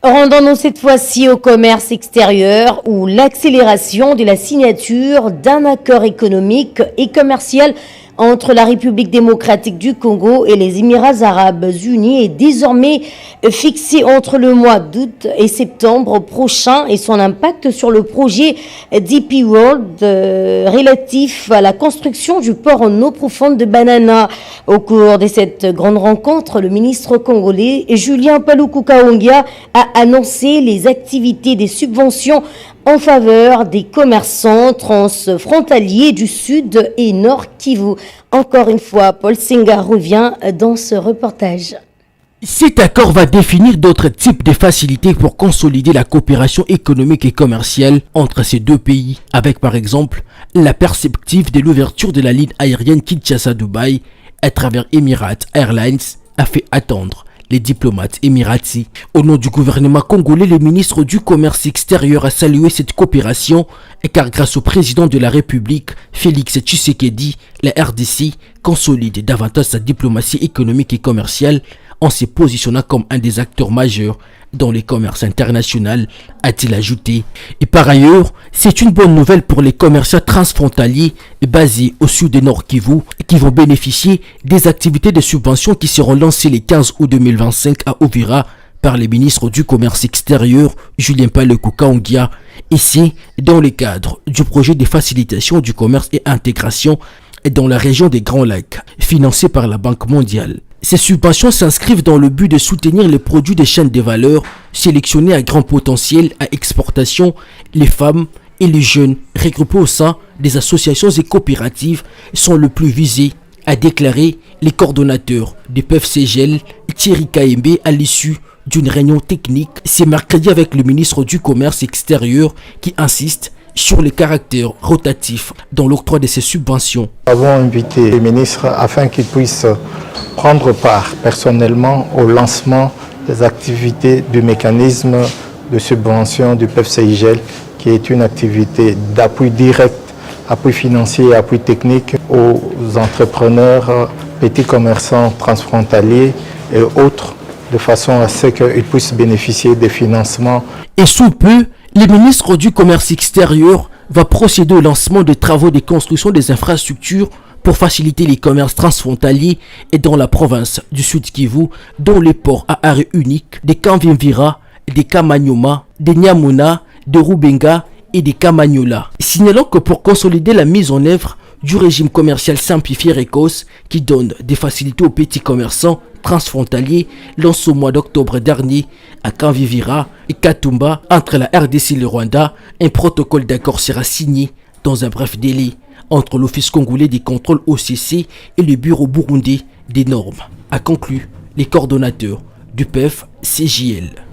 Rendons-nous cette fois-ci au commerce extérieur où l'accélération de la signature d'un accord économique et commercial entre la République démocratique du Congo et les Émirats arabes unis est désormais fixée entre le mois d'août et septembre prochain et son impact sur le projet DP World relatif à la construction du port en eau profonde de Banana. Au cours de cette grande rencontre, le ministre congolais Julien Paluku Kahongya a annoncé les activités des subventions en faveur des commerçants transfrontaliers du Sud et Nord Kivu. Encore une fois, Paul Senga revient dans ce reportage. Cet accord va définir d'autres types de facilités pour consolider la coopération économique et commerciale entre ces deux pays, avec par exemple la perspective de l'ouverture de la ligne aérienne Kinshasa-Dubaï à travers Emirates Airlines a fait attendre les diplomates émiratis. Au nom du gouvernement congolais, le ministre du Commerce extérieur a salué cette coopération car grâce au président de la République, Félix Tshisekedi, la RDC consolide davantage sa diplomatie économique et commerciale en se positionnant comme un des acteurs majeurs dans les commerces international, a-t-il ajouté. Et par ailleurs, c'est une bonne nouvelle pour les commerçants transfrontaliers basés au sud et nord Kivu qui vont bénéficier des activités de subvention qui seront lancées les 15 août 2025 à Uvira par le ministre du Commerce extérieur, Julien Paluku Kahongya, ici dans le cadre du projet de facilitation du commerce et intégration dans la région des Grands Lacs, financé par la Banque mondiale. Ces subventions s'inscrivent dans le but de soutenir les produits des chaînes de valeur sélectionnés à grand potentiel à exportation, les femmes et les jeunes regroupés au sein des associations et coopératives sont le plus visés, a déclaré les coordonnateurs du PFCGL Thierry Kaembe à l'issue d'une réunion technique ce mercredi avec le ministre du Commerce extérieur qui insiste sur le caractère rotatif dans l'octroi de ces subventions. Nous avons invité les ministres afin qu'ils puissent prendre part personnellement au lancement des activités du mécanisme de subvention du PFCIGEL, qui est une activité d'appui direct, appui financier et appui technique aux entrepreneurs, petits commerçants transfrontaliers et autres, de façon à ce qu'ils puissent bénéficier des financements. Et sous peu, le ministre du Commerce extérieur va procéder au lancement de travaux de construction des infrastructures pour faciliter les commerces transfrontaliers et dans la province du Sud Kivu, dont les ports à arrêt unique des Kamvimvira, des Kamanyoma, des Nyamuna, de Rubenga et des Kamanyola. Signalons que pour consolider la mise en œuvre du régime commercial simplifié RECOS qui donne des facilités aux petits commerçants transfrontaliers, lance au mois d'octobre dernier à Kamvivira et Katumba entre la RDC et le Rwanda, un protocole d'accord sera signé dans un bref délai entre l'Office congolais des contrôles OCC et le Bureau burundais des normes, a conclu les coordonnateurs du PEF-CJL.